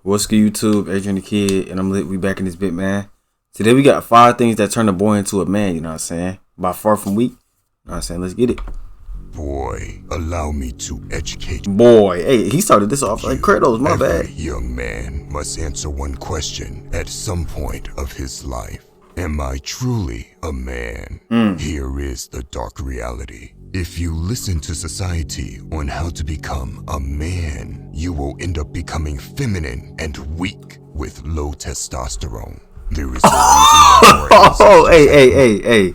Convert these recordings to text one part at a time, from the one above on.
What's good, YouTube? Adriannthakidd, and we back in this bit, man. Today we got 5 things that turn a boy into a man, you know what I'm saying? By far from weak. You know what I'm saying? Let's get it. Boy, allow me to educate you. Boy, hey, he started this off like Kratos, my bad. Every young man must answer one question at some point of his life. Am I truly a man? Here is the dark reality. If you listen to society on how to become a man, you will end up becoming feminine and weak with low testosterone. There is a reason why Oh, hey.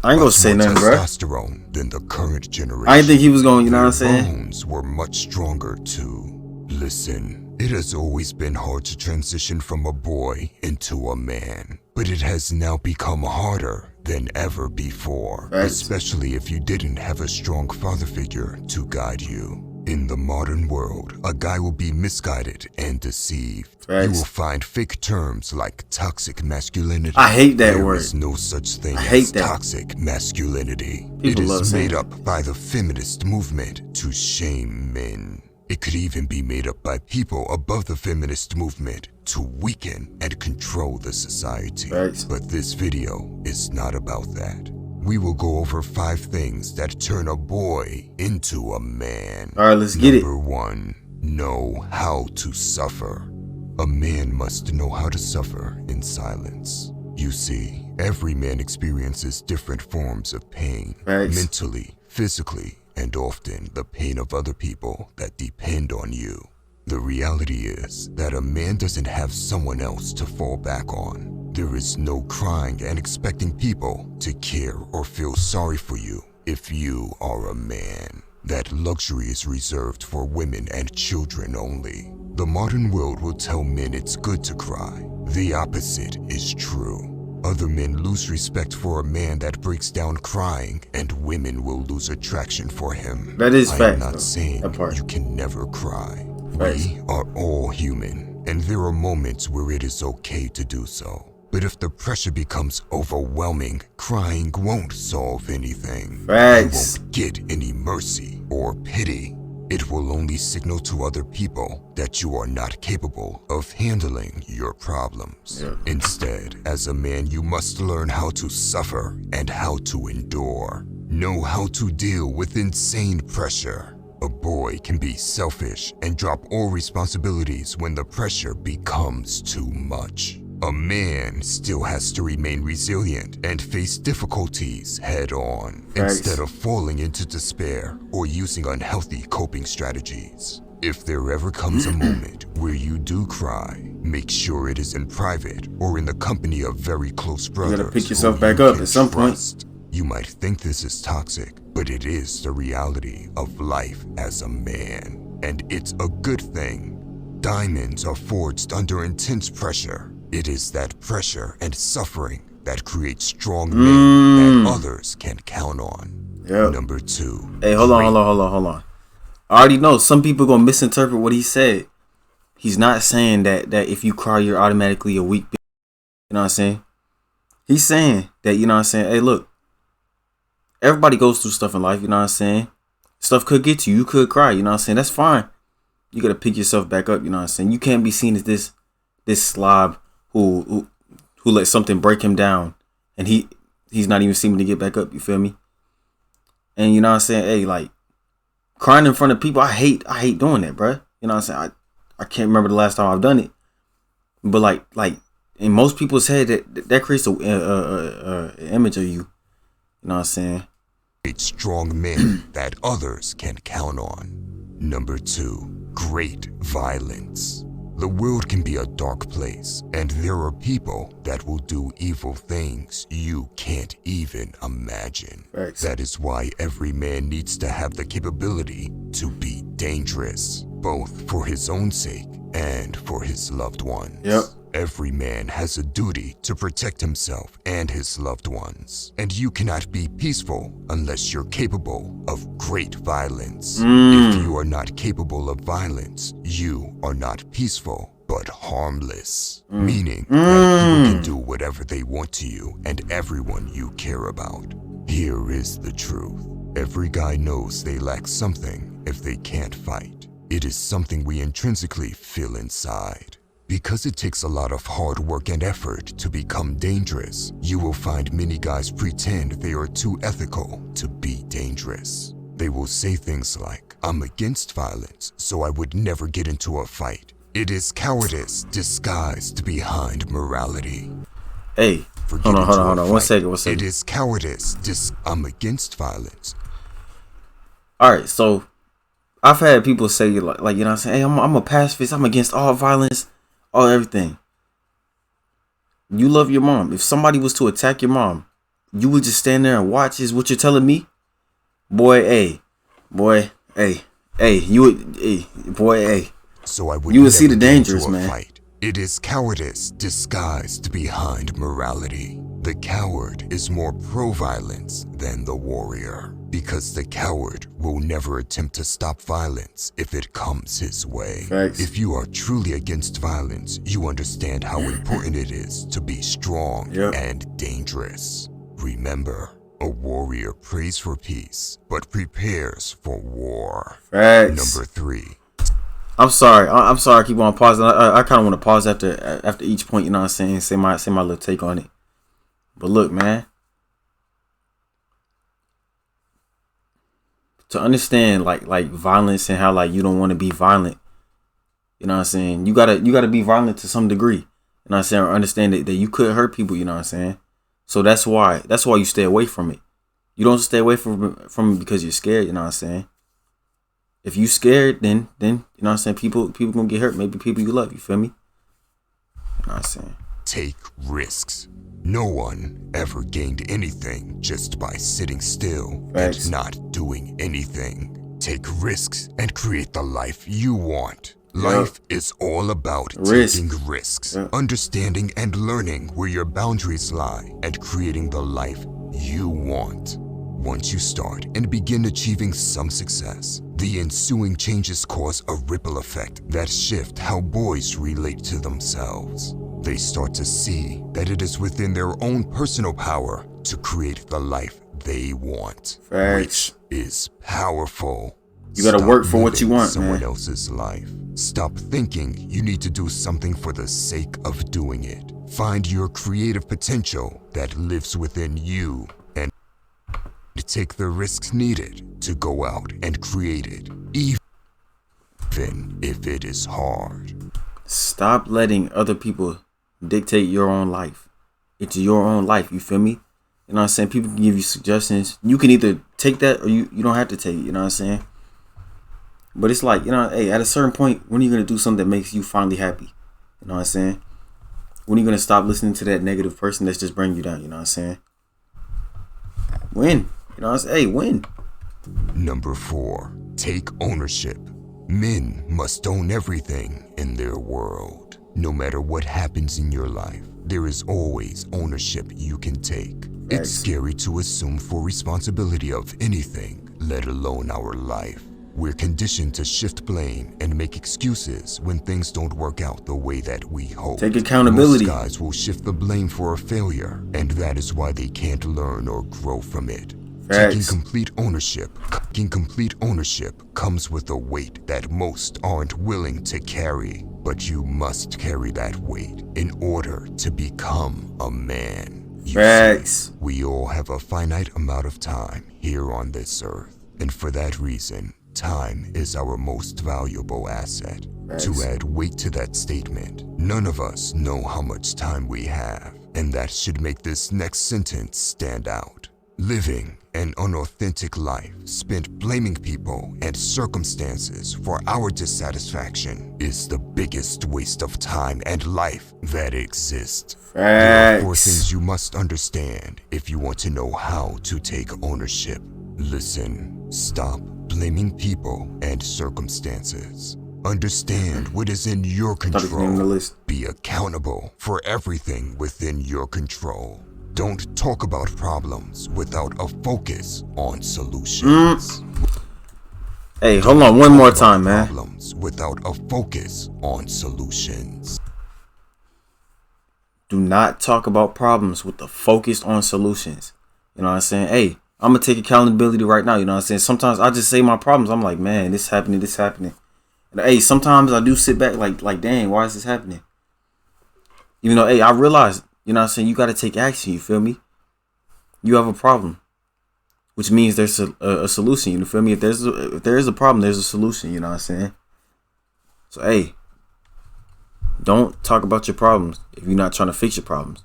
I ain't gonna say nothing, bro. Testosterone than the current generation. I didn't think he was going, you know what I'm saying? Bones were much stronger too. Listen, it has always been hard to transition from a boy into a man, but it has now become harder than ever before, especially if you didn't have a strong father figure to guide you. In the modern world, a guy will be misguided and deceived. You will find fake terms like toxic masculinity. I hate that word. There is no such thing as toxic masculinity. It is made up by the feminist movement to shame men. It could even be made up by people above the feminist movement to weaken and control the society. But this video is not about that. We will go over 5 things that turn a boy into a man. All right, let's get it. Number 1, know how to suffer. A man must know how to suffer in silence. You see, every man experiences different forms of pain, mentally, physically, and often the pain of other people that depend on you. The reality is that a man doesn't have someone else to fall back on. There is no crying and expecting people to care or feel sorry for you if you are a man. That luxury is reserved for women and children only. The modern world will tell men it's good to cry. The opposite is true. Other men lose respect for a man that breaks down crying, and women will lose attraction for him. That is fact. I'm not saying you can never cry. We are all human, and there are moments where it is okay to do so. But if the pressure becomes overwhelming, crying won't solve anything. You won't get any mercy or pity. It will only signal to other people that you are not capable of handling your problems. Instead, as a man, you must learn how to suffer and how to endure. Know how to deal with insane pressure. A boy can be selfish and drop all responsibilities when the pressure becomes too much. A man still has to remain resilient and face difficulties head on, instead of falling into despair or using unhealthy coping strategies. If there ever comes a moment where you do cry, make sure it is in private or in the company of very close brothers. You gotta pick yourself back up at some point. You might think this is toxic, but it is the reality of life as a man. And it's a good thing. Diamonds are forged under intense pressure. It is that pressure and suffering that creates strong men that others can count on. Number 2. Hey, hold on. I already know some people gonna misinterpret what he said. He's not saying that if you cry, you're automatically a weak bitch. You know what I'm saying? He's saying that, you know what I'm saying? Hey, look. Everybody goes through stuff in life, you know what I'm saying? Stuff could get to you. You could cry, you know what I'm saying? That's fine. You gotta pick yourself back up, you know what I'm saying? You can't be seen as this slob who let something break him down, and he's not even seeming to get back up, you feel me? And you know what I'm saying? Hey, like, crying in front of people, I hate doing that, bruh. You know what I'm saying? I can't remember the last time I've done it. But like in most people's head, that creates a image of you. You know what I'm saying? It's strong men that others can count on. Number 2, great violence. The world can be a dark place, and there are people that will do evil things you can't even imagine. That is why every man needs to have the capability to be dangerous, both for his own sake and for his loved ones. Every man has a duty to protect himself and his loved ones. And you cannot be peaceful unless you're capable of great violence. If you are not capable of violence, you are not peaceful, but harmless. Meaning that people can do whatever they want to you and everyone you care about. Here is the truth. Every guy knows they lack something if they can't fight. It is something we intrinsically feel inside. Because it takes a lot of hard work and effort to become dangerous, you will find many guys pretend they are too ethical to be dangerous. They will say things like, "I'm against violence, so I would never get into a fight." It is cowardice disguised behind morality. Hey, hold on. One second. It is cowardice. I'm against violence. All right, so I've had people say like you know what I'm saying, hey, I'm a pacifist. I'm against all violence, all everything. You love your mom. If somebody was to attack your mom, you would just stand there and watch. Is what you're telling me? Boy, hey, you would, hey, boy, hey. So I would you would see the dangers, man. Fight. It is cowardice disguised behind morality. The coward is more pro-violence than the warrior, because the coward will never attempt to stop violence if it comes his way. Thanks. If you are truly against violence, you understand how important it is to be strong and dangerous. Remember, a warrior prays for peace, but prepares for war. Facts. Number 3. I'm sorry. I keep on pausing. I kind of want to pause after each point. You know what I'm saying? Say my little take on it. But look, man. To understand like violence and how like you don't want to be violent. You know what I'm saying? You gotta be violent to some degree. You know what I'm saying? Or understand that you could hurt people. You know what I'm saying? So that's why you stay away from it. You don't stay away from it because you're scared. You know what I'm saying? If you scared, then you know what I'm saying, people gonna get hurt. Maybe people you love. You feel me? You know what I'm saying? Take risks. No one ever gained anything just by sitting still and not doing anything. Take risks and create the life you want. Life is all about taking risks, understanding and learning where your boundaries lie, and creating the life you want. Once you start and begin achieving some success, the ensuing changes cause a ripple effect that shift how boys relate to themselves. They start to see that it is within their own personal power to create the life they want, which is powerful. You gotta work for what you want, someone else's life. Stop thinking you need to do something for the sake of doing it. Find your creative potential that lives within you and take the risks needed to go out and create it, even if it is hard. Stop letting other people dictate your own life. It's your own life, you feel me? You know what I'm saying? People can give you suggestions. You can either take that or you don't have to take it, you know what I'm saying? But it's like, you know, hey, at a certain point, when are you going to do something that makes you finally happy? You know what I'm saying? When are you going to stop listening to that negative person that's just bringing you down? You know what I'm saying? Win. You know what I'm saying? Hey, win. Number 4, take ownership. Men must own everything in their world. No matter what happens in your life, there is always ownership you can take. It's scary to assume full responsibility of anything, let alone our life. We're conditioned to shift blame and make excuses when things don't work out the way that we hope. Take accountability. Most guys will shift the blame for a failure, and that is why they can't learn or grow from it. Taking complete ownership comes with a weight that most aren't willing to carry, but you must carry that weight in order to become a man. See, we all have a finite amount of time here on this earth, and for that reason, time is our most valuable asset. To add weight to that statement, none of us know how much time we have, and that should make this next sentence stand out. Living an unauthentic life spent blaming people and circumstances for our dissatisfaction is the biggest waste of time and life that exists. There are 4 things you must understand if you want to know how to take ownership. Listen, stop blaming people and circumstances. Understand what is in your control. Be accountable for everything within your control. Don't talk about problems without a focus on solutions. Hey, hold on one more time, man. Problems without a focus on solutions. Do not talk about problems with the focus on solutions. You know what I'm saying? Hey, I'm going to take accountability right now. You know what I'm saying? Sometimes I just say my problems. I'm like, man, this happening. And hey, sometimes I do sit back like dang, why is this happening? Even though, hey, I realize, you know what I'm saying, you got to take action, you feel me? You have a problem, which means there's a solution, you feel me? If there is a problem, there's a solution, you know what I'm saying? So, hey, don't talk about your problems if you're not trying to fix your problems.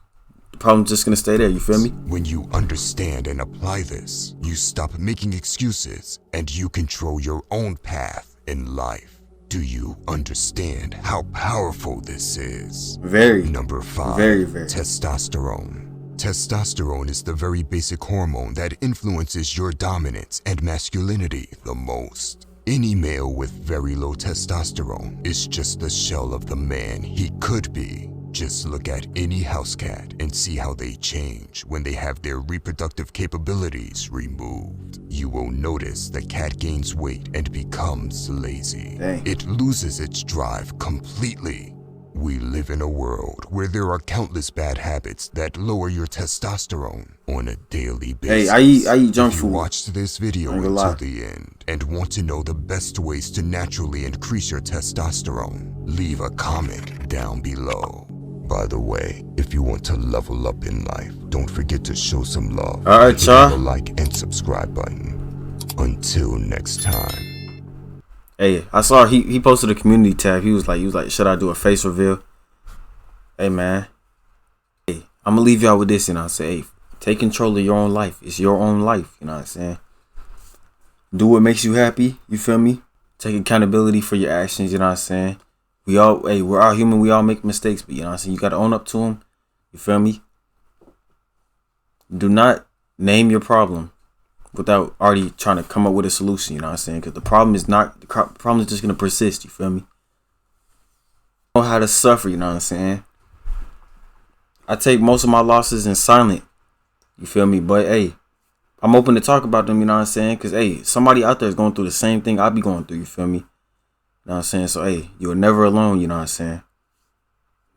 The problem's just going to stay there, you feel me? When you understand and apply this, you stop making excuses and you control your own path in life. Do you understand how powerful this is? Very. Number 5. Very. Testosterone. Testosterone is the very basic hormone that influences your dominance and masculinity the most. Any male with very low testosterone is just the shell of the man he could be. Just look at any house cat and see how they change when they have their reproductive capabilities removed. You will notice the cat gains weight and becomes lazy. Dang. It loses its drive completely. We live in a world where there are countless bad habits that lower your testosterone on a daily basis. Hey, I eat junk if you food. watched this video until the end and want to know the best ways to naturally increase your testosterone, leave a comment down below. By the way, if you want to level up in life, don't forget to show some love. All right, y'all. Hit the like and subscribe button. Until next time. Hey, I saw he posted a community tab. He was like, should I do a face reveal? Hey, man. Hey, I'm gonna leave y'all with this, you know what I'm saying? Hey, take control of your own life. It's your own life, you know what I'm saying? Do what makes you happy, you feel me? Take accountability for your actions, you know what I'm saying? We're all human. We all make mistakes, but you know what I'm saying? You got to own up to them. You feel me? Do not name your problem without already trying to come up with a solution. You know what I'm saying? Because the problem is just going to persist. You feel me? Know how to suffer. You know what I'm saying? I take most of my losses in silent. You feel me? But hey, I'm open to talk about them. You know what I'm saying? Because hey, somebody out there is going through the same thing I be going through. You feel me? You know what I'm saying? So, hey, you're never alone, you know what I'm saying?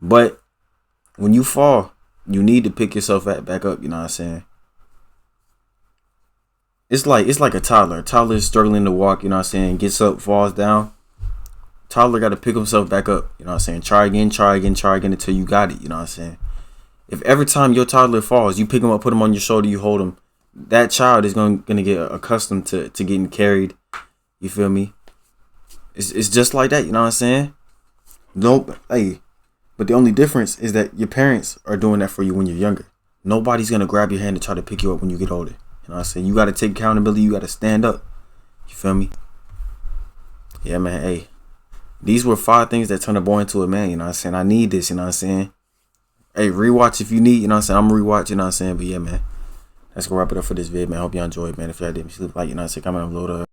But when you fall, you need to pick yourself back up, you know what I'm saying? It's like a toddler. A toddler is struggling to walk, you know what I'm saying? Gets up, falls down. Toddler got to pick himself back up, you know what I'm saying? Try again until you got it, you know what I'm saying? If every time your toddler falls, you pick him up, put him on your shoulder, you hold him, that child is going to get accustomed to getting carried, you feel me? It's just like that, you know what I'm saying? Nope. Hey, but the only difference is that your parents are doing that for you when you're younger. Nobody's gonna grab your hand and try to pick you up when you get older. You know what I'm saying? You gotta take accountability. You gotta stand up. You feel me? Yeah, man. Hey, these were 5 things that turn a boy into a man. You know what I'm saying? I need this. You know what I'm saying? Hey, rewatch if you need. You know what I'm saying? I'm gonna rewatch. You know what I'm saying? But yeah, man. That's gonna wrap it up for this vid, man. Hope y'all enjoyed, man. If y'all did, leave a like. You know what I'm saying? Comment, upload,